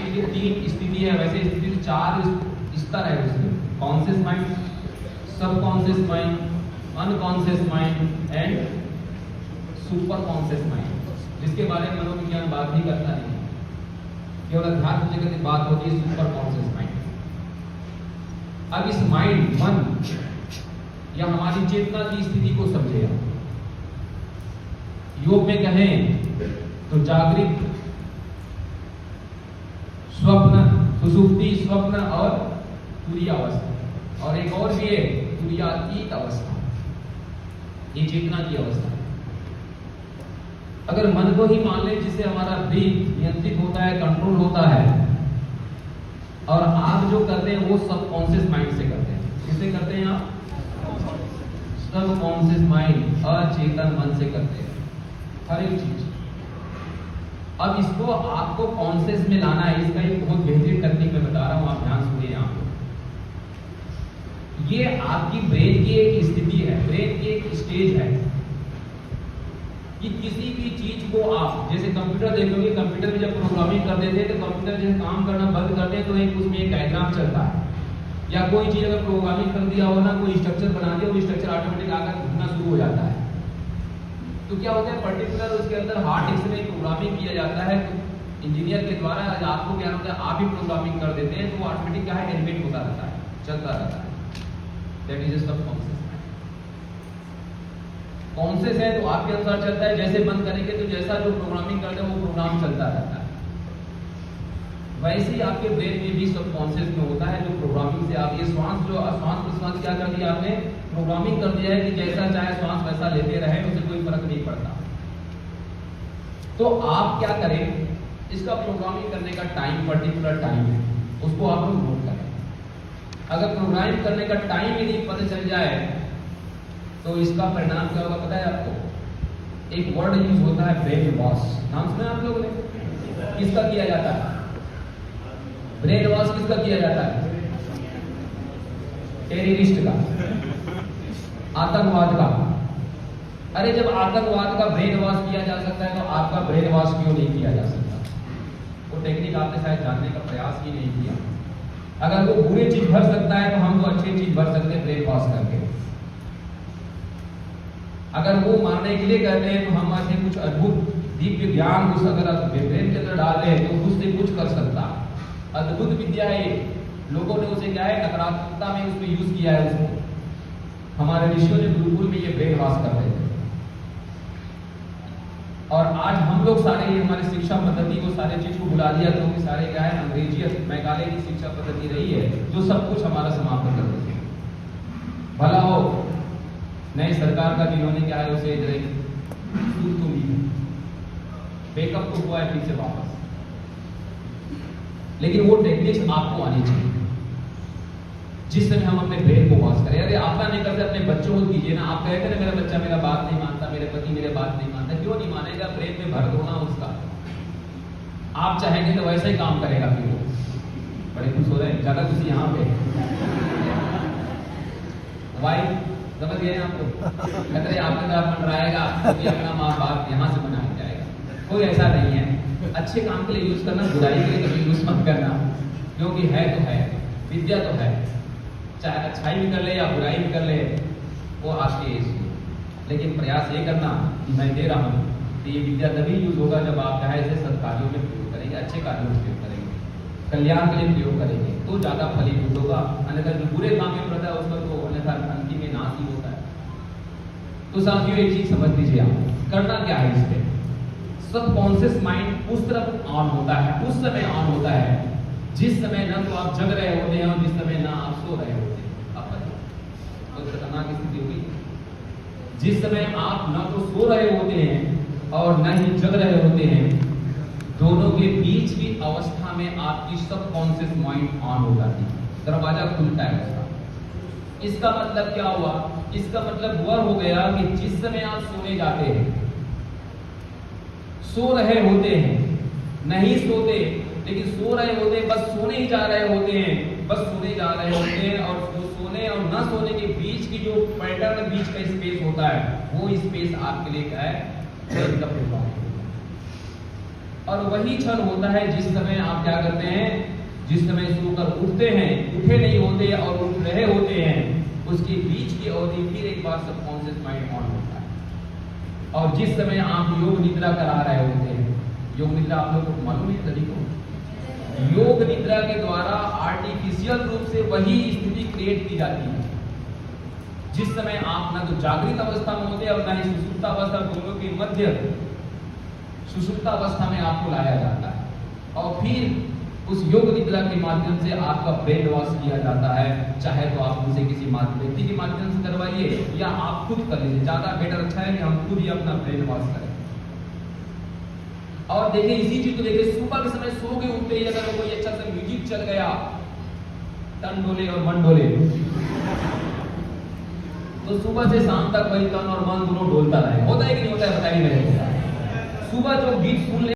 Mind की 3 स्थिति है, वैसे स्थिति 4 स्तर है उसमें। Conscious mind, subconscious mind, unconscious mind and super conscious mind, जिसके बारे में मनोविज्ञान बात ही करता नहीं है, केवल अध्यात्म जगत की बात होती है सुपर कॉन्शियस माइंड। अब इस माइंड, मन या हमारी चेतना की स्थिति को समझे आप। योग में कहें तो जागृत, स्वप्न, सुषुप्ति, स्वप्न और तुरीय अवस्था, और एक और भी है तुरीयातीत अवस्था, ये चेतना की अवस्था। अगर मन को ही मान ले जिससे हमारा ब्रीथ नियंत्रित होता है, कंट्रोल होता है, और आप जो करते हैं वो सब कॉन्शियस माइंड से करते हैं। किससे करते हैं आप? सब कॉन्शियस माइंड, अचेतन मन से करते हैं हर एक चीज। अब इसको आपको कॉन्शियस में लाना है, इसका एक बहुत बेहतरीन टेक्निक मैं बता रहा हूं, आप ध्यान सुनिए। यहाँ ये आपकी ब्रेन की एक स्थिति है, ब्रेन की एक स्टेज है कि किसी भी चीज को आप, जैसे कंप्यूटर देखोगे, कंप्यूटर में जब प्रोग्रामिंग कर देते हैं तो कंप्यूटर जब काम करना बंद करते हैं तो एक उसमें एक डायग्राम चलता है, या कोई चीज अगर प्रोग्रामिंग कर दिया हो ना, कोई स्ट्रक्चर बना दिया, वो स्ट्रक्चर ऑटोमेटिक आकर घूमना शुरू हो जाता है। तो क्या होता है, पर्टिकुलर उसके अंदर हार्ड डिस्क में प्रोग्रामिंग किया जाता है, तो इंजीनियर के द्वारा आपको क्या होता है, आप ही प्रोग्रामिंग कर देते हैं, तो वो ऑटोमेटिक क्या है, एनिमेट होता रहता है, चलता रहता है। दैट इज सब कॉन्शियस। कॉन्शियस है तो आपके अनुसार चलता है, जैसे बंद करेंगे तो जैसा जो प्रोग्रामिंग करते हैं वो प्रोग्राम चलता रहता है। वैसे ही आपके ब्रेन में भी सब कॉन्शियस में होता है, जो प्रोग्रामिंग से आप ये श्वास, जो श्वास प्रश्वास क्या कर दिया आपने, प्रोग्रामिंग कर दिया है कि जैसा चाहे श्वास वैसा लेते रहे, उससे कोई फर्क नहीं पड़ता। तो आप क्या करें, इसका प्रोग्रामिंग करने का टाइम, पर्टिकुलर टाइम है, उसको आप लोग नोट करें। अगर प्रोग्रामिंग करने का टाइम ही नहीं पता चल जाए तो इसका परिणाम क्या होगा पता है आपको? एक वर्ड यूज होता है ब्रेन वॉश, नाम सुना आप लोगों ने? किसका किया जाता है ब्रेन वॉश? किसका किया जाता है? टेररिस्ट का, आतंकवाद का। अरे जब आतंकवाद का ब्रेन वॉश किया जा सकता है तो आपका ब्रेन वॉश क्यों नहीं किया जा सकता? वो टेक्निक आपने शायद जानने का प्रयास ही नहीं किया। अगर वो बुरी चीज भर सकता है तो हम तो अच्छी चीज भर सकते हैं ब्रेन वॉश करके। अगर वो मारने के लिए कहते हैं तो हम ऐसे कुछ अद्भुत दिव्य ज्ञान उस अगर ब्रेन के अंदर डाल दें तो उससे कुछ कर सकता। अद्भुत विद्या है ये, लोगों ने उसे क्या है, नकारात्मकता में उसमें यूज किया है उसको। हमारे ऋषियों ने गुरुकुल में ये ब्रेन वॉश कर रहे थे, और आज हम लोग सारे ये हमारी शिक्षा पद्धति को सारे चीज को भुला दिया, क्योंकि सारे क्या है, अंग्रेजी मैकाले की शिक्षा पद्धति रही है जो सब कुछ हमारा समाप्त कर देती है। भला हो नई सरकार का जिन्होंने क्या है उसे बेकअप तो हुआ है फिर से वापस, लेकिन वो टेक्निक्स आपको आनी चाहिए जिस समय हम अपने ब्रेन को वॉश करें। अरे आप नहीं करते, अपने बच्चों को कीजिए ना। आप कहते हैं मेरा बच्चा मेरा बात नहीं मानता, मेरे पति मेरे बात नहीं मानता, क्यों नहीं मानेगा? ब्रेन में भर दो ना उसका। आप चाहेंगे तो वैसे ही काम करेगा। फिर वो बड़े खुश हो रहे हैं, ज्यादा खुशी यहाँ पे वाइफ समझ गए आप लोग, कहते हैं आपके तरफ मंडराएगा क्योंकि अपना माँ बाप यहाँ से बनाया जाएगा। कोई ऐसा नहीं है, अच्छे काम के लिए यूज करना, बुराई के लिए कभी यूज मत करना, क्योंकि है तो है, विद्या तो है, चाहे अच्छाई भी कर ले या बुराई भी कर ले, वो आपके इश्यू। लेकिन प्रयास ये करना कि मैं दे रहा हूँ तो ये विद्या तभी यूज होगा जब आप चाहे इसे सत्कार्यों में प्रयोग करेंगे, अच्छे कार्यों में प्रयोग करेंगे, कल्याण के लिए प्रयोग करेंगे, तो ज्यादा फलीभूत होगा। अन्यथा जो बुरे काम में पड़ता है उसका तो अन्यथा अंतिम में नाश ही होता है। तो साथियों एक चीज समझ लीजिए, आप करना क्या है, इस पे सबकॉन्शियस माइंड उस तरफ ऑन होता है, उस समय ऑन होता है जिस समय ना तो आप जग रहे होते हैं और जिस समय ना आप सो रहे होते हैं। आप बताइए तो खतरनाक स्थिति होगी। जिस समय आप ना तो सो रहे होते हैं और न ही जग रहे होते हैं, दोनों के बीच की अवस्था में आपकी सबकॉन्शियस माइंड ऑन हो जाती है, दरवाजा खुलता है उसका। इसका मतलब क्या हुआ? इसका मतलब वह हो गया कि जिस समय आप सोने जाते हैं, सो रहे होते हैं, नहीं सोते लेकिन सो रहे होते हैं, बस सोने ही जा रहे होते हैं, बस सोने जा रहे होते हैं, और जो सोने और न सोने के बीच की जो पैटर्न, बीच का स्पेस होता है, वो स्पेस आपके लिए क्या है? ब्रेन का प्रोग्राम। और वही क्षण होता है जिस समय आप क्या करते हैं, जिस समय सोकर उठते हैं, उठे नहीं होते और उठ रहे होते हैं, उसके बीच की अवधि फिर एक बार सबकॉन्शियस माइंड ऑन होता है। और जिस समय आप योग निद्रा करा रहे होते हैं, योग निद्रा आप लोगों को मालूम है सभी को, योग निद्रा के द्वारा आर्टिफिशियल रूप से वही स्थिति क्रिएट की जाती है जिस समय आप ना तो जागृत अवस्था में होते और ना ही सुषुप्त अवस्था, दोनों के मध्य सुषुप्त अवस्था में आपको लाया जाता है और फिर उस योग निद्रा के माध्यम से आपका ब्रेन वॉश किया जाता है। चाहे तो आप उसे किसी व्यक्ति के माध्यम से करवाइए या आप खुद कर लीजिए, ज्यादा बेटर अच्छा है कि हम खुद ही अपना ब्रेन वॉश करें। और देखिए इसी चीज को देखिए, सुबह के समय सो के उठते ही अगर कोई अच्छा सा म्यूजिक चल गया, तन डोले और मन डोले, तो सुबह से शाम तक वही तन और मन दोनों डोलता रहे। होता है कि नहीं होता है, बताइए मेरे को। सुबह जो गीत सुन ले